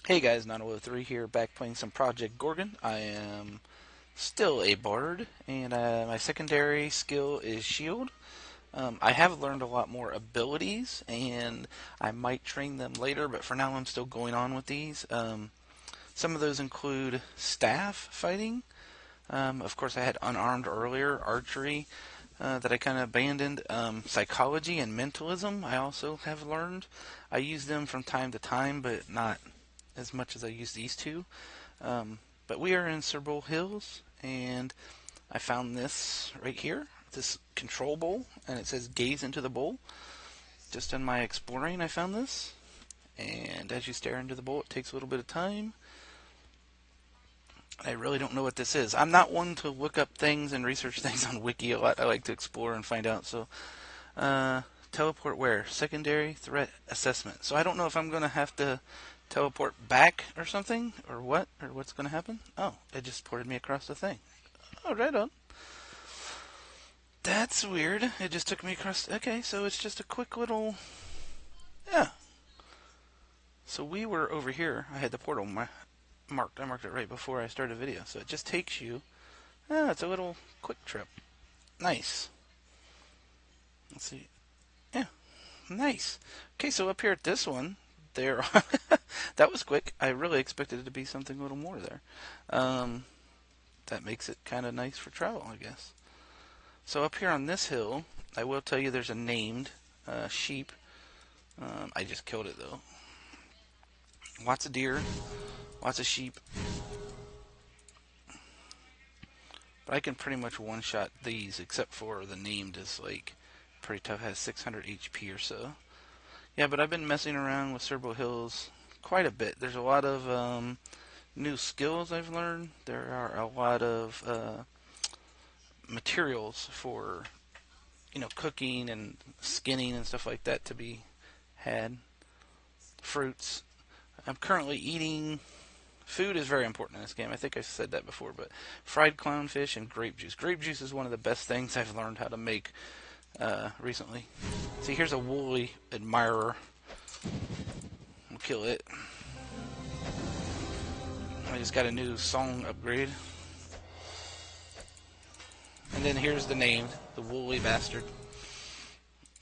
Hey guys, 903 here, back playing some Project Gorgon. I am still a bard, and my secondary skill is shield. I have learned a lot more abilities, and I might train them later, but for now I'm still going on with these. Some of those include staff fighting. Of course, I had unarmed earlier, archery that I kind of abandoned. Psychology and mentalism I also have learned. I use them from time to time, but not as much as I use these two. But we are in Cerbal Hills, and I found this right here, this control bowl, and it says gaze into the bowl. Just in my exploring, I found this, and as you stare into the bowl, it takes a little bit of time. I really don't know what this is. I'm not one to look up things and research things on Wiki a lot. I like to explore and find out. So, teleport where? Secondary threat assessment. So I don't know if I'm going to have to teleport back or something, or what's going to happen. Oh, it just ported me across the thing. Oh, right on. That's weird. It just took me across. Okay, so it's just a quick little. Yeah. So we were over here. I had the portal marked. I marked it right before I started the video. So it just takes you. It's a little quick trip. Nice. Let's see. Yeah, nice. Okay, so up here at this one, there. That was quick. I really expected it to be something a little more there. Um, that makes it kind of nice for travel, I guess. So up here on this hill, I will tell you there's a named sheep. I just killed it though. Lots of deer, lots of sheep. But I can pretty much one-shot these, except for the named is like pretty tough. Has 600 HP or so. Yeah, but I've been messing around with Cerbal Hills quite a bit. There's a lot of new skills I've learned. There are a lot of materials for cooking and skinning and stuff like that to be had. Fruits. I'm currently eating. Food is very important in this game. I think I've said that before, but fried clownfish and grape juice. Grape juice is one of the best things I've learned how to make recently. See, here's a woolly admirer. We'll kill it. I just got a new song upgrade. And then here's the name, the woolly bastard.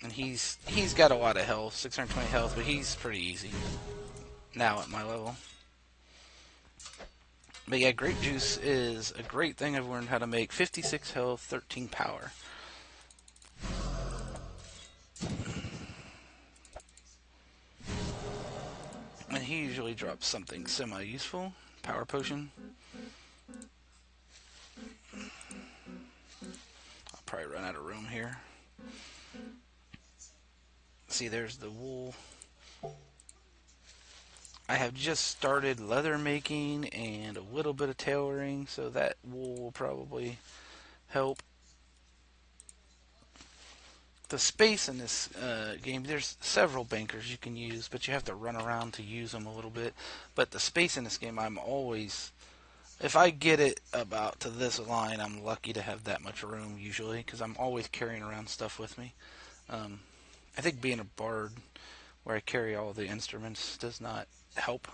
And he's got a lot of health, 620 health, but he's pretty easy now at my level. But yeah, grape juice is a great thing I've learned how to make. 56 health, 13 power. And he usually drops something semi-useful. Power potion. I'll probably run out of room here. See, there's the wool. I have just started leather making and a little bit of tailoring, so that wool will probably help. The space in this game, there's several bankers you can use, but you have to run around to use them a little bit. But the space in this game, I'm always, if I get it about to this line, I'm lucky to have that much room usually, because I'm always carrying around stuff with me. I think being a bard, where I carry all the instruments, does not help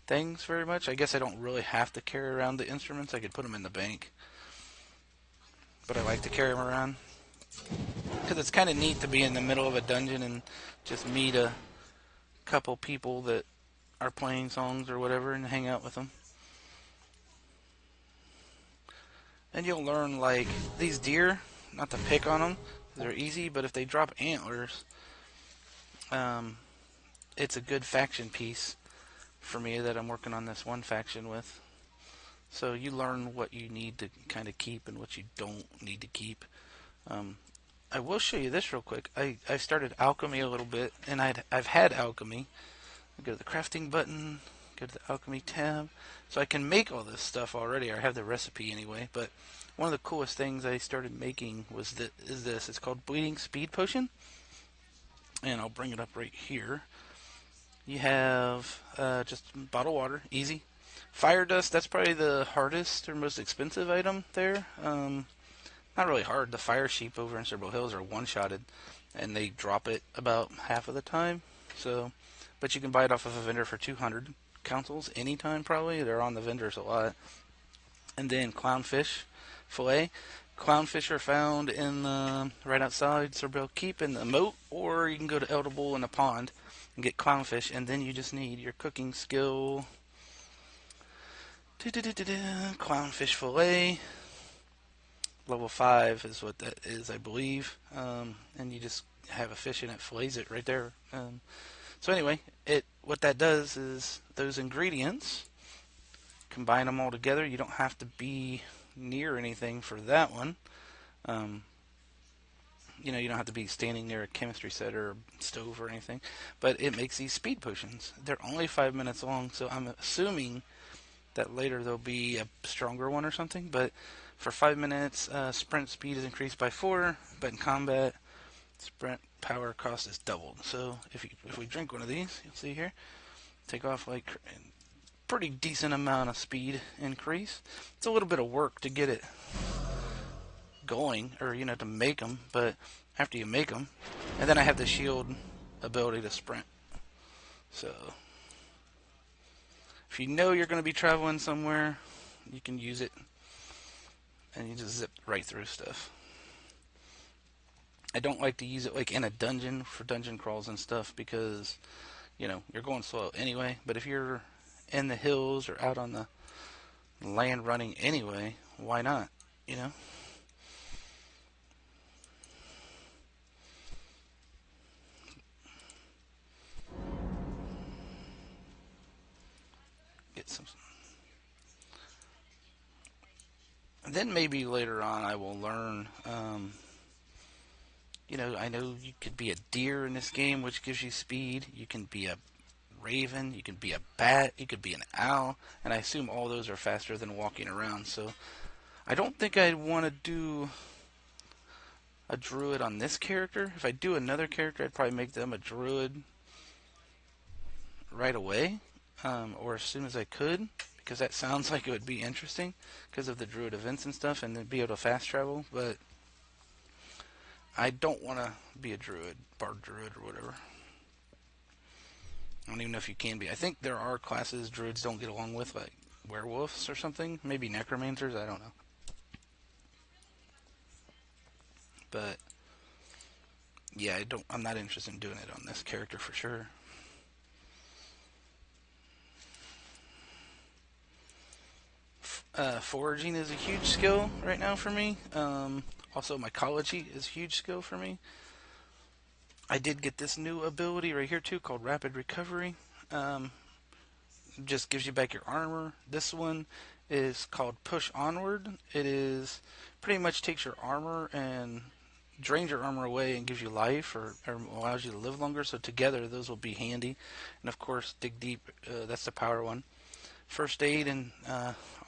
things very much. I guess I don't really have to carry around the instruments. I could put them in the bank, but I like to carry them around because it's kind of neat to be in the middle of a dungeon and just meet a couple people that are playing songs or whatever and hang out with them. And you'll learn, like, these deer, not to pick on them, they're easy, but if they drop antlers, it's a good faction piece for me that I'm working on this one faction with. So you learn what you need to kind of keep and what you don't need to keep. I will show you this real quick. I started alchemy a little bit, and I've had alchemy. I go to the crafting button, go to the alchemy tab. So I can make all this stuff already. I have the recipe anyway, but one of the coolest things I started making is this. It's called Bleeding Speed Potion. And I'll bring it up right here. You have just bottled water, easy. Fire dust, that's probably the hardest or most expensive item there. Not really hard. The fire sheep over in Cerbal Hills are one-shotted, and they drop it about half of the time. So, but you can buy it off of a vendor for 200. councils anytime, probably. They're on the vendors a lot. And then clownfish fillet. Clownfish are found in right outside Cerbel Keep in the moat, or you can go to Elderbull in the pond and get clownfish, and then you just need your cooking skill. Clownfish fillet. Level 5 is what that is, I believe. And you just have a fish and it fillets it right there. So anyway, what that does is those ingredients, combine them all together. You don't have to be near anything for that one. You know, you don't have to be standing near a chemistry set or stove or anything. But it makes these speed potions. They're only 5 minutes long, so I'm assuming that later there'll be a stronger one or something. But for 5 minutes, sprint speed is increased by 4, but in combat, sprint power cost is doubled. So if we drink one of these, you'll see here, take off like a pretty decent amount of speed increase. It's a little bit of work to get it going, or to make them, but after you make them, and then I have the shield ability to sprint. So if you know you're going to be traveling somewhere, you can use it, and you just zip right through stuff. I don't like to use it like in a dungeon for dungeon crawls and stuff, because you're going slow anyway. But if you're in the hills or out on the land running anyway, why not? Get some. And then maybe later on I will learn. I know you could be a deer in this game, which gives you speed. You can be a raven, you can be a bat, you could be an owl, and I assume all those are faster than walking around. So I don't think I'd want to do a druid on this character. If I do another character, I'd probably make them a druid right away, or as soon as I could, because that sounds like it would be interesting because of the druid events and stuff, and then be able to fast travel. But I don't want to be a druid, bard druid, or whatever. I don't even know if you can be. I think there are classes druids don't get along with, like werewolves or something. Maybe necromancers, I don't know. But yeah, I'm not interested in doing it on this character for sure. Foraging is a huge skill right now for me. Also, mycology is a huge skill for me. I did get this new ability right here too, called Rapid Recovery. Just gives you back your armor. This one is called Push Onward. It is pretty much takes your armor and drains your armor away and gives you life, or allows you to live longer. So together, those will be handy. And of course, Dig Deep. That's the power one. First aid and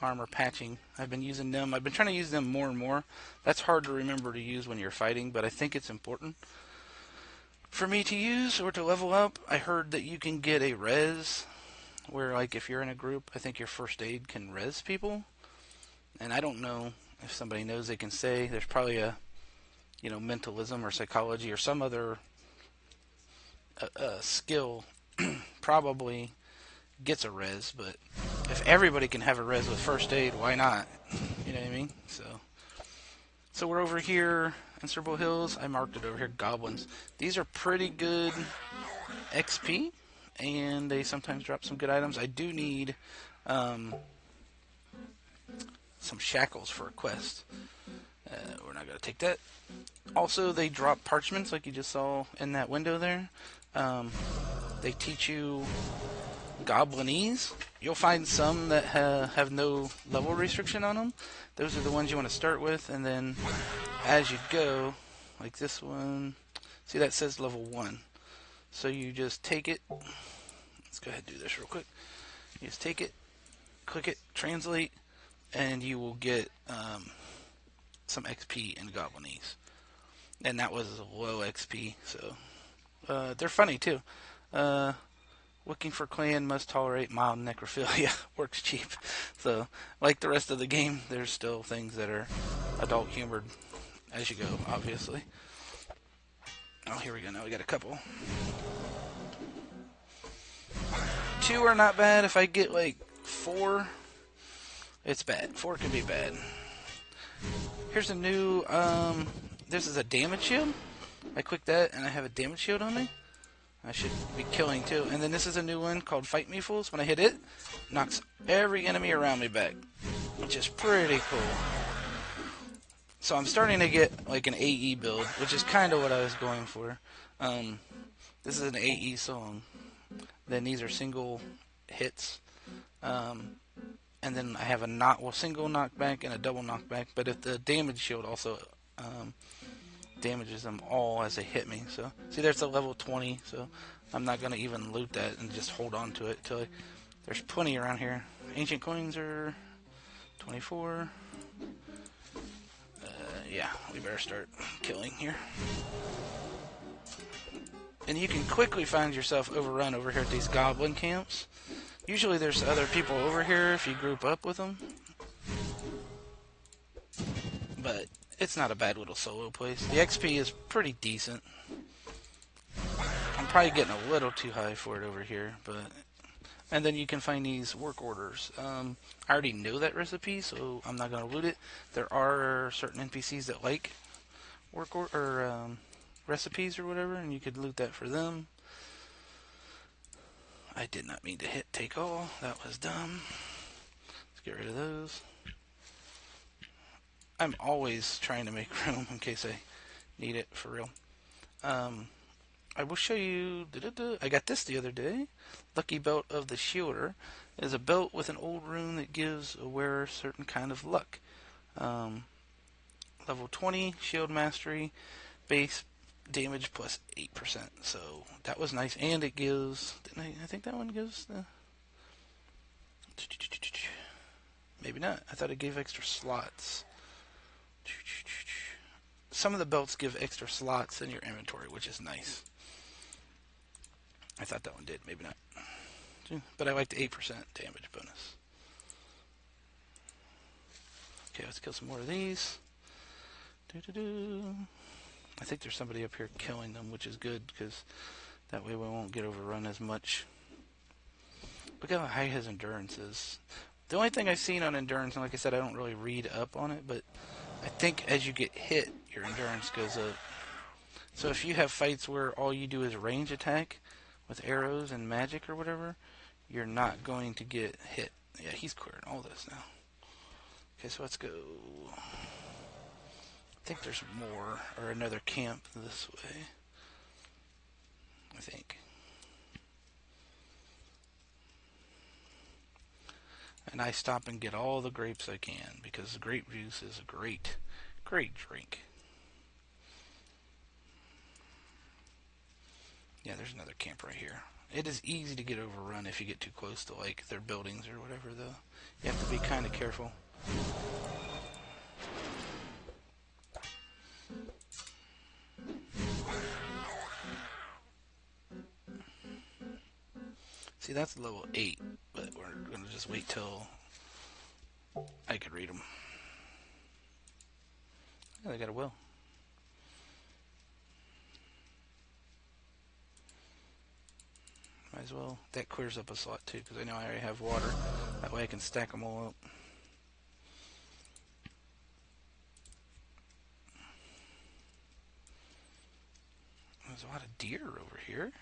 armor patching. I've been using them. I've been trying to use them more and more. That's hard to remember to use when you're fighting, but I think it's important for me to use or to level up. I heard that you can get a res where, like, if you're in a group, I think your first aid can res people. And I don't know if somebody knows, they can say. There's probably a, mentalism or psychology or some other skill probably gets a res, but if everybody can have a res with first aid, why not? You know what I mean? So we're over here in Cerbel Hills. I marked it over here, goblins. These are pretty good XP, and they sometimes drop some good items. I do need some shackles for a quest. We're not going to take that. Also, they drop parchments like you just saw in that window there. They teach you Goblinese. You'll find some that have no level restriction on them. Those are the ones you want to start with, and then as you go, like this one, see that says level 1. So you just take it. Let's go ahead and do this real quick. You just take it, click it, translate, and you will get some XP in Goblinese. And that was low XP, so they're funny too. Looking for clan must tolerate mild necrophilia. Works cheap. So, like the rest of the game, there's still things that are adult humored as you go, obviously. Oh, here we go. Now we got a couple. 2 are not bad. If I get like 4, it's bad. 4 can be bad. Here's a new, this is a damage shield. I click that and I have a damage shield on me. I should be killing too. And then this is a new one called Fight Me Fools. When I hit it, knocks every enemy around me back, which is pretty cool. So I'm starting to get like an AE build, which is kind of what I was going for. This is an AE song. Then these are single hits. And then I have a single knockback and a double knockback. But if the damage shield also damages them all as they hit me. So see, there's a level 20. So I'm not gonna even loot that and just hold on to it till there's plenty around here. Ancient coins are 24. Yeah, we better start killing here. And you can quickly find yourself overrun over here at these goblin camps. Usually there's other people over here if you group up with them. But it's not a bad little solo place. The XP is pretty decent. I'm probably getting a little too high for it over here, but... And then you can find these work orders. I already know that recipe, so I'm not going to loot it. There are certain NPCs that like recipes or whatever, and you could loot that for them. I did not mean to hit take all. That was dumb. Let's get rid of those. I'm always trying to make room in case I need it for real. I will show you. I got this the other day. Lucky Belt of the Shielder is a belt with an old rune that gives a wearer certain kind of luck. Level 20 shield mastery, base damage plus 8%. So that was nice, and it gives. I think that one gives the. Maybe not. I thought it gave extra slots. Some of the belts give extra slots in your inventory, which is nice. I thought that one did, maybe not. But I like the 8% damage bonus. Okay, let's kill some more of these. I think there's somebody up here killing them, which is good, because that way we won't get overrun as much. Look how high his endurance is. The only thing I've seen on endurance, and like I said, I don't really read up on it, but I think as you get hit, your endurance goes up. So if you have fights where all you do is range attack with arrows and magic or whatever, you're not going to get hit. Yeah, he's clearing all this now. Okay, so let's go. I think there's more, or another camp this way. I think. And I stop and get all the grapes I can, because the grape juice is a great drink. Yeah, there's another camp right here. It is easy to get overrun if you get too close to like their buildings or whatever, though. You have to be kind of careful. See, that's level 8, but we're going to just wait till I can read them. Yeah, they got a well. Might as well. That clears up a slot too, because I know I already have water. That way I can stack them all up. There's a lot of deer over here.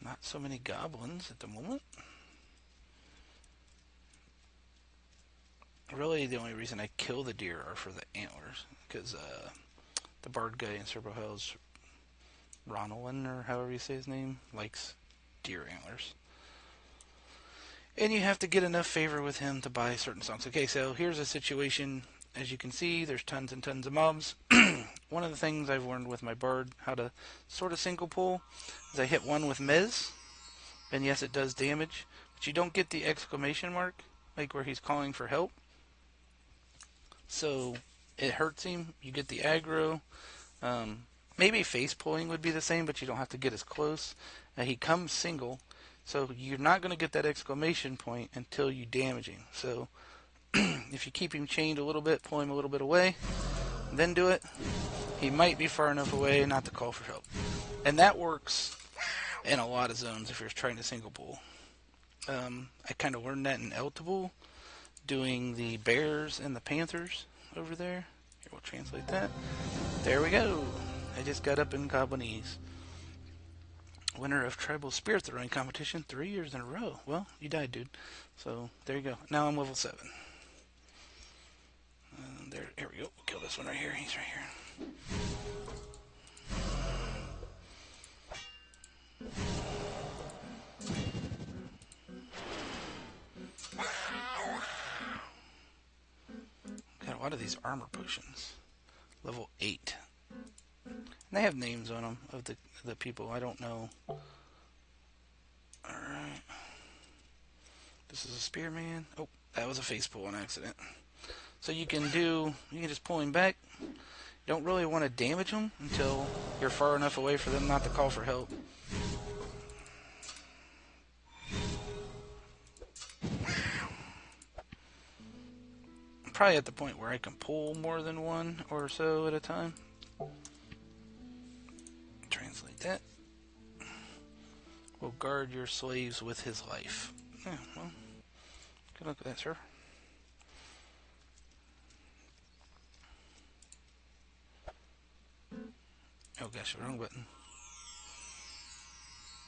Not so many goblins at the moment. Really, the only reason I kill the deer are for the antlers, because the bard guy in Serbo Hell's Ronalyn, or however you say his name, likes deer antlers. And you have to get enough favor with him to buy certain songs. Okay, so here's a situation. As you can see, there's tons and tons of mobs. One of the things I've learned with my bard, how to sort of single pull, is I hit one with Mez, and yes, it does damage, but you don't get the exclamation mark, like where he's calling for help. So it hurts him. You get the aggro. Maybe face pulling would be the same, but you don't have to get as close. He comes single, so you're not going to get that exclamation point until you damage him. So if you keep him chained a little bit, pull him a little bit away, then do it, he might be far enough away not to call for help. And that works in a lot of zones if you're trying to single pull. I kind of learned that in Eltable, doing the bears and the panthers over there. Here, we'll translate that. There we go. I just got up in Goblinese. Winner of Tribal Spear Throwing Competition 3 years in a row. Well, you died, dude. So, there you go. Now I'm level 7. Here we go. We'll kill this one right here. He's right here. Got a lot of these armor potions. Level 8. And they have names on them of the people. I don't know. Alright. This is a spearman. Oh, that was a face pull on accident. So you can just pull him back. You don't really want to damage him until you're far enough away for them not to call for help. I'm probably at the point where I can pull more than one or so at a time. Translate that. Will guard your slaves with his life. Yeah, well, good luck with that, sir. Oh gosh, wrong button.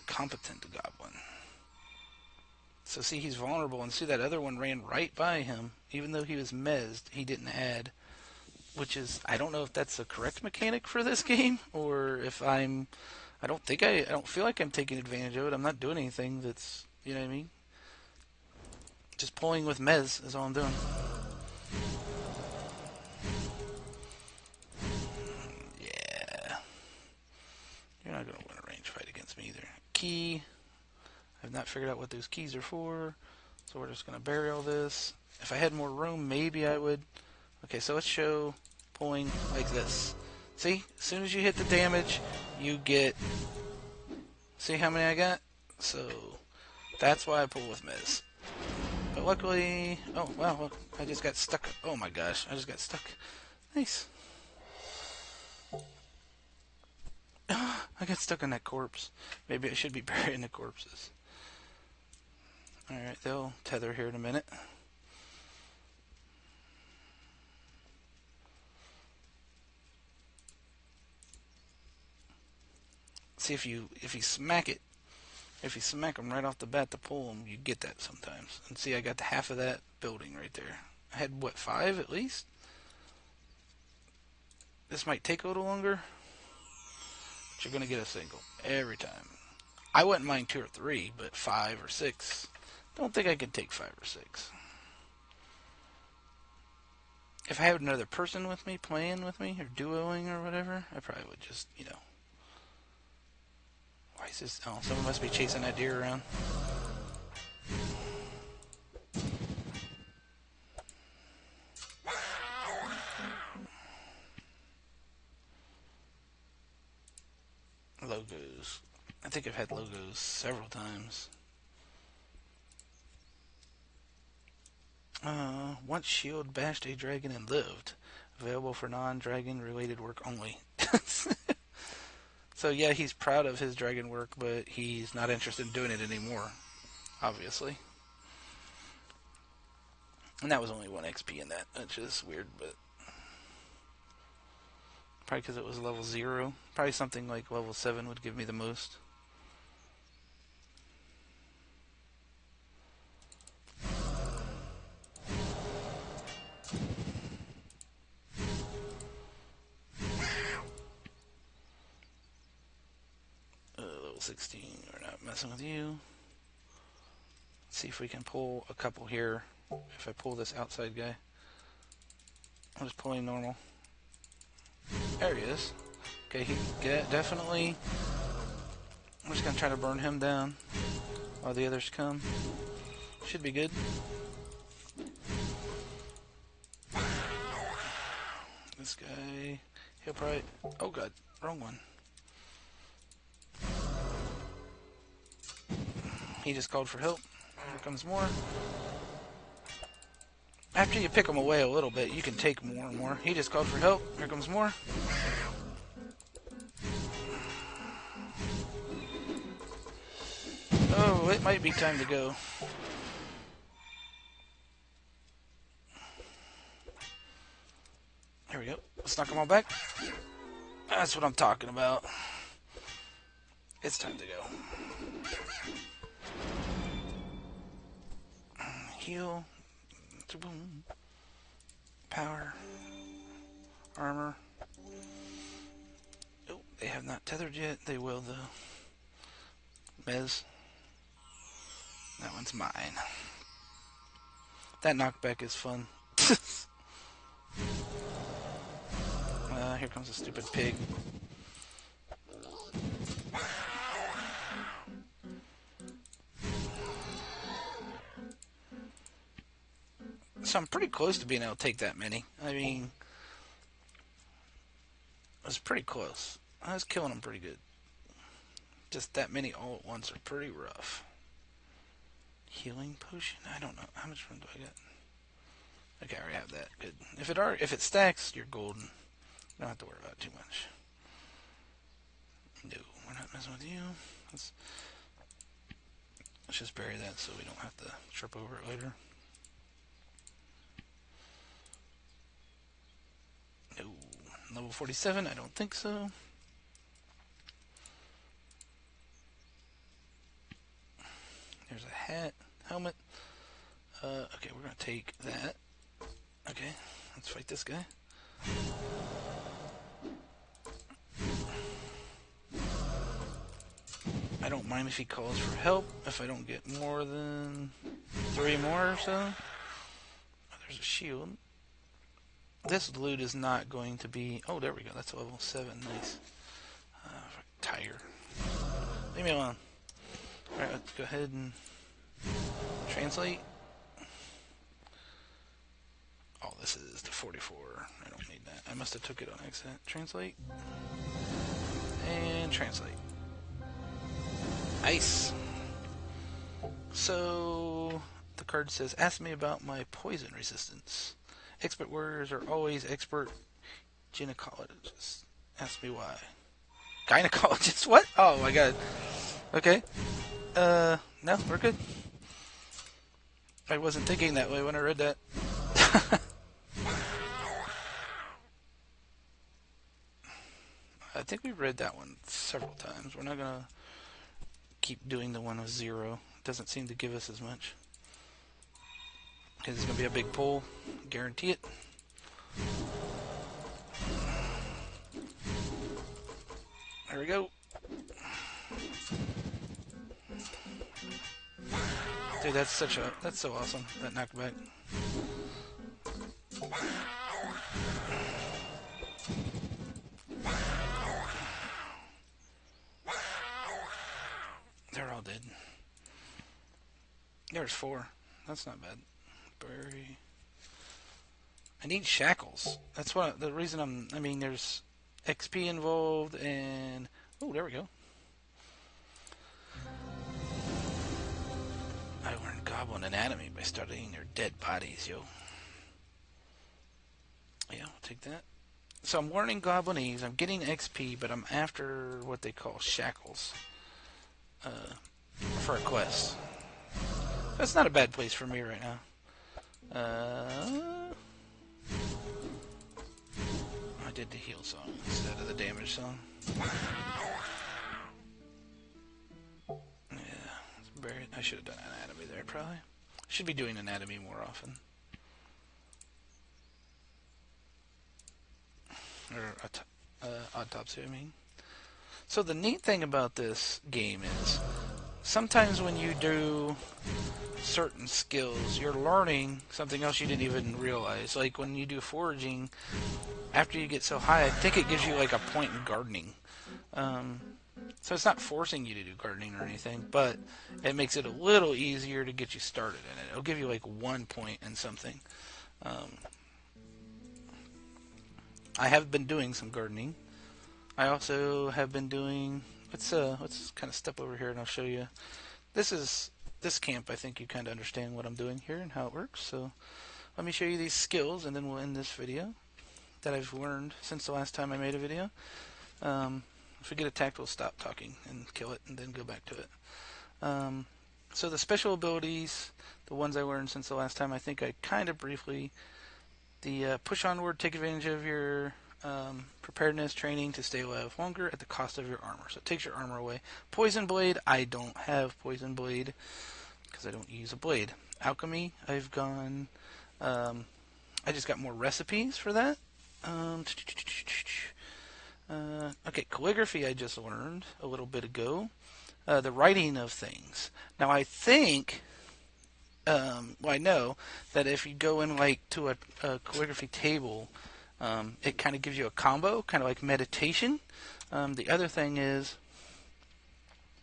Competent goblin. So see, he's vulnerable, and see that other one ran right by him, even though he was mezzed, he didn't add. Which is, I don't know if that's the correct mechanic for this game, or if I don't feel like I'm taking advantage of it. I'm not doing anything that's, you know what I mean? Just pulling with mez is all I'm doing. Yeah. You're not going to win a range fight against me either. Key. I've not figured out what those keys are for, so we're just going to bury all this. If I had more room, maybe I would. Okay, so let's show pulling like this. See? As soon as you hit the damage, you get... See how many I got? So, that's why I pull with Miz. But luckily... Oh, wow, look, I just got stuck. Oh my gosh, I just got stuck. Nice. I got stuck on that corpse. Maybe I should be burying the corpses. Alright, they'll tether here in a minute. See, if you smack them right off the bat to pull them, you get that sometimes. And see, I got the half of that building right there. I had, what, 5 at least? This might take a little longer, but you're going to get a single every time. I wouldn't mind 2 or 3, but 5 or 6. Don't think I could take 5 or 6. If I had another person with me, playing with me, or duoing or whatever, I probably would just, you know. Why is this? Oh, someone must be chasing that deer around. Logos. I think I've had logos several times. Once shield bashed a dragon and lived. Available for non-dragon related work only. So yeah, he's proud of his dragon work, but he's not interested in doing it anymore, obviously. And that was only 1 XP in that, which is weird, but... Probably because it was level 0. Probably something like level 7 would give me the most. Level 16, we're not messing with you. Let's see if we can pull a couple here. If I pull this outside guy. I'm just pulling normal. There he is. Okay, he definitely... I'm just going to try to burn him down while the others come. Should be good. This guy... He'll probably... Oh god, wrong one. He just called for help. Here comes more. After you pick them away a little bit, you can take more and more. He just called for help. Here comes more. So it might be time to go. Here we go. Let's knock them all back. That's what I'm talking about. It's time to go. Heal. Power. Armor. Oh, they have not tethered yet. They will, though. Mez. That one's mine. That knockback is fun. Here comes a stupid pig. So I'm pretty close to being able to take that many. I mean, I was pretty close. I was killing them pretty good. Just that many all at once are pretty rough. Healing potion? I don't know. How much room do I get? Okay, I already have that. Good. If it stacks, you're golden. You don't have to worry about it too much. No, we're not messing with you. Let's just bury that so we don't have to trip over it later. No. Level 47? I don't think so. There's a hat, helmet. Okay, we're going to take that. Okay, let's fight this guy. I don't mind if he calls for help if I don't get more than 3 more or so. Oh, there's a shield. This loot is not going to be... Oh, there we go. That's level 7. Nice. Tiger. Leave me alone. Alright, let's go ahead and translate. Oh, this is the 44. I don't need that. I must have took it on accident. Translate. And translate. Nice. So, the card says, ask me about my poison resistance. Expert warriors are always expert gynecologists. Ask me why. Gynecologists? What? Oh my god. Okay. No, we're good. I wasn't thinking that way when I read that. I think we've read that one several times. We're not gonna keep doing the one with 0. It doesn't seem to give us as much. Okay, this is gonna be a big pull. Guarantee it. There we go. Dude, that's so awesome, that knockback. They're all dead. There's 4. That's not bad. Bury. I need shackles. That's what the reason I mean, there's XP involved, and oh, there we go. I learned goblin anatomy by studying their dead bodies, yo. Yeah, I'll take that. So I'm learning goblinese. I'm getting XP, but I'm after what they call shackles for a quest. That's not a bad place for me right now. I did the heal song instead of the damage song. Yeah, it's buried. I should have done anatomy there, probably. Should be doing anatomy more often. Or autopsy, I mean. So the neat thing about this game is sometimes when you do certain skills, you're learning something else you didn't even realize. Like when you do foraging, after you get so high, I think it gives you like a point in gardening. So it's not forcing you to do gardening or anything, but it makes it a little easier to get you started in it. It'll give you like 1 point in something. I have been doing some gardening. I also have been doing... Let's kind of step over here and I'll show you. This camp, I think you kind of understand what I'm doing here and how it works. So let me show you these skills and then we'll end this video that I've learned since the last time I made a video. If we get attacked, we'll stop talking and kill it and then go back to it. So the special abilities, the ones I learned since the last time, I think I kind of briefly. The push onward, take advantage of your preparedness training to stay alive longer at the cost of your armor. So it takes your armor away. Poison blade, I don't have poison blade because I don't use a blade. Alchemy, I've gone. I just got more recipes for that. Okay, calligraphy I just learned a little bit ago. The writing of things. Now I think, well, I know that if you go in like to a calligraphy table, it kind of gives you a combo, kind of like meditation. The other thing is,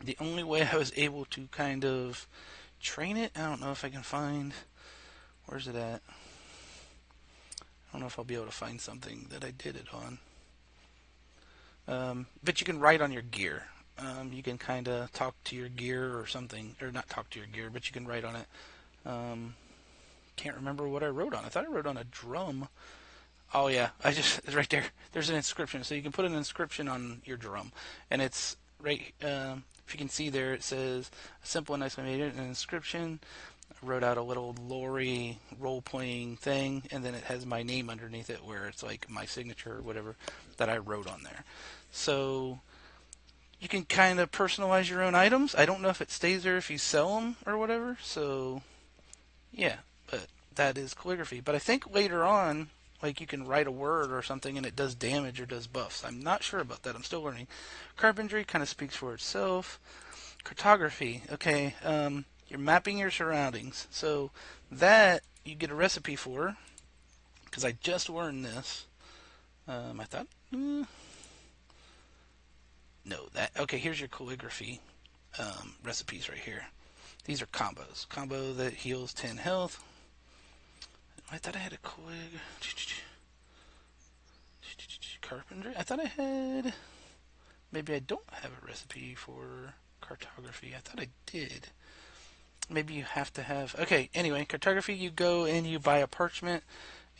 the only way I was able to kind of train it, I don't know if I can find, where's it at? I don't know if I'll be able to find something that I did it on. But you can write on your gear. You can kind of talk to your gear or something, or not talk to your gear, but you can write on it. Can't remember what I wrote on. I thought I wrote on a drum. Oh yeah, it's right there. There's an inscription, so you can put an inscription on your drum, and it's right. If you can see there, it says a simple and nicely made an inscription. I wrote out a little Lori role-playing thing, and then it has my name underneath it, where it's like my signature or whatever that I wrote on there. So you can kind of personalize your own items. I don't know if it stays there if you sell them or whatever. So yeah, but that is calligraphy. But I think later on, like you can write a word or something and it does damage or does buffs. I'm not sure about that. I'm still learning. Carpentry kind of speaks for itself. Cartography. Okay, you're mapping your surroundings. So that you get a recipe for, because I just learned this. I thought, no, that, okay, here's your calligraphy recipes right here. These are combos. Combo that heals 10 health. I thought I had a carpentry. I thought I had. Maybe I don't have a recipe for cartography. I thought I did. Maybe you have to have. Okay. Anyway, cartography. You go and you buy a parchment,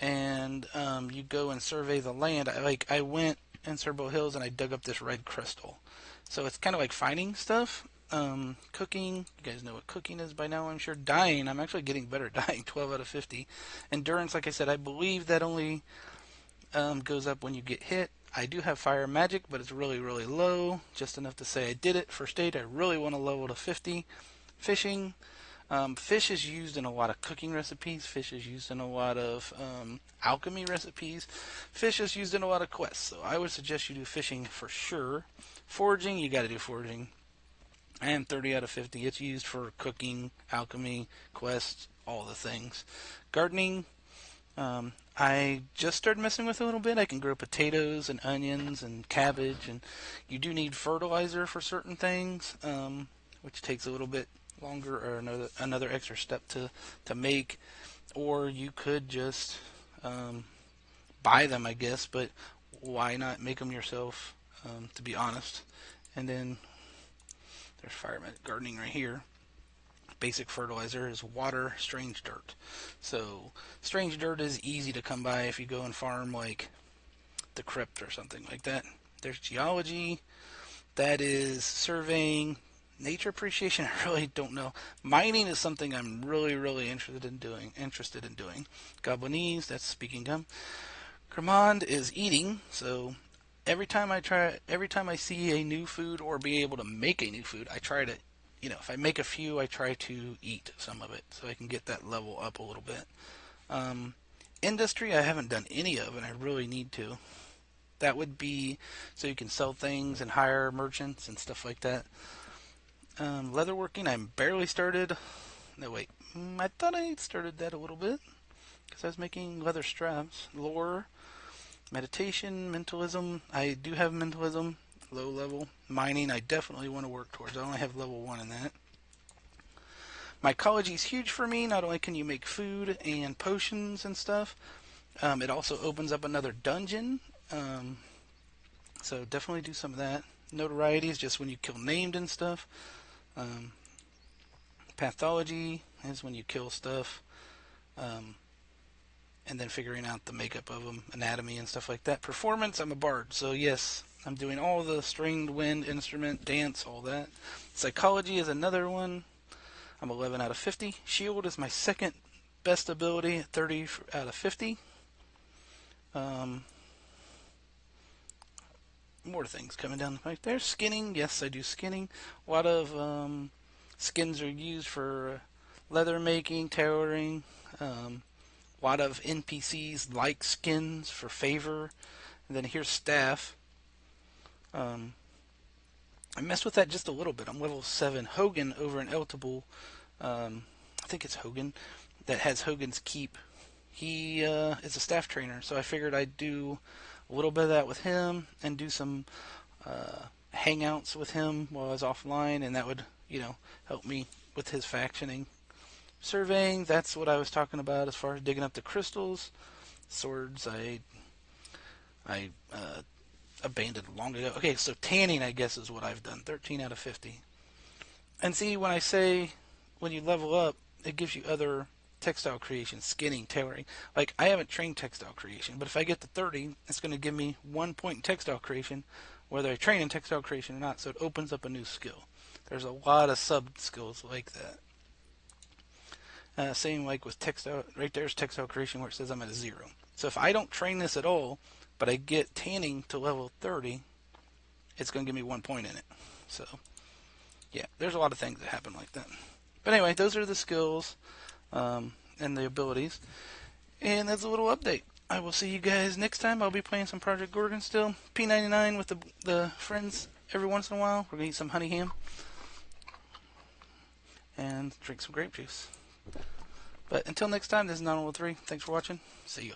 and you go and survey the land. I went in Cerbo Hills and I dug up this red crystal. So it's kind of like finding stuff. Cooking, you guys know what cooking is by now, I'm sure. Dying, I'm actually getting better at dying, 12 out of 50. Endurance, like I said, I believe that only goes up when you get hit. I do have fire magic, but it's really, really low, just enough to say I did it. First aid, I really want to level to 50. Fishing, fish is used in a lot of cooking recipes. Fish is used in a lot of alchemy recipes. Fish is used in a lot of quests, so I would suggest you do fishing for sure. Foraging, you got to do foraging. I am 30 out of 50. It's used for cooking, alchemy, quests, all the things. Gardening, I just started messing with it a little bit. I can grow potatoes and onions and cabbage, and you do need fertilizer for certain things, which takes a little bit longer or another extra step to make. Or you could just buy them, I guess, but why not make them yourself, to be honest. And then there's fire gardening right here. Basic fertilizer is water, strange dirt. So strange dirt is easy to come by if you go and farm like the crypt or something like that. There's geology. That is surveying. Nature appreciation, I really don't know. Mining is something I'm really, really interested in doing. Goblinese, that's speaking gum. Cremand is eating, so every time I see a new food or be able to make a new food, I try to, if I make a few, I try to eat some of it so I can get that level up a little bit. Industry, I haven't done any of, and I really need to. That would be so you can sell things and hire merchants and stuff like that. Leatherworking, I'm barely started. No, wait. I thought I started that a little bit because I was making leather straps. Lore. Meditation, mentalism, I do have mentalism, low level. Mining, I definitely want to work towards. I only have level 1 in that. Mycology is huge for me. Not only can you make food and potions and stuff, it also opens up another dungeon. So definitely do some of that. Notoriety is just when you kill named and stuff. Pathology is when you kill stuff. And then figuring out the makeup of them, anatomy and stuff like that. Performance, I'm a bard, so yes, I'm doing all the stringed, wind, instrument, dance, all that. Psychology is another one. I'm 11 out of 50. Shield is my second best ability, 30 out of 50. More things coming down the pipe there. Skinning, yes, I do skinning. A lot of skins are used for leather making, tailoring. A lot of NPCs like skins for favor. And then here's staff. I messed with that just a little bit. I'm level 7. Hogan over in Eltable, I think it's Hogan, that has Hogan's Keep. He is a staff trainer, so I figured I'd do a little bit of that with him and do some hangouts with him while I was offline, and that would, help me with his factioning. Surveying, that's what I was talking about as far as digging up the crystals. Swords, I abandoned long ago. Okay, so tanning, I guess, is what I've done. 13 out of 50. And see, when I say when you level up, it gives you other textile creation, skinning, tailoring. Like, I haven't trained textile creation, but if I get to 30, it's going to give me 1 point in textile creation, whether I train in textile creation or not, so it opens up a new skill. There's a lot of sub-skills like that. Same like with textile, right there's textile creation where it says I'm at a 0. So if I don't train this at all, but I get tanning to level 30, it's going to give me 1 point in it. So, yeah, there's a lot of things that happen like that. But anyway, those are the skills and the abilities. And that's a little update. I will see you guys next time. I'll be playing some Project Gorgon still. P99 with the friends every once in a while. We're going to eat some honey ham. And drink some grape juice. But until next time, this is 903. Thanks for watching. See you.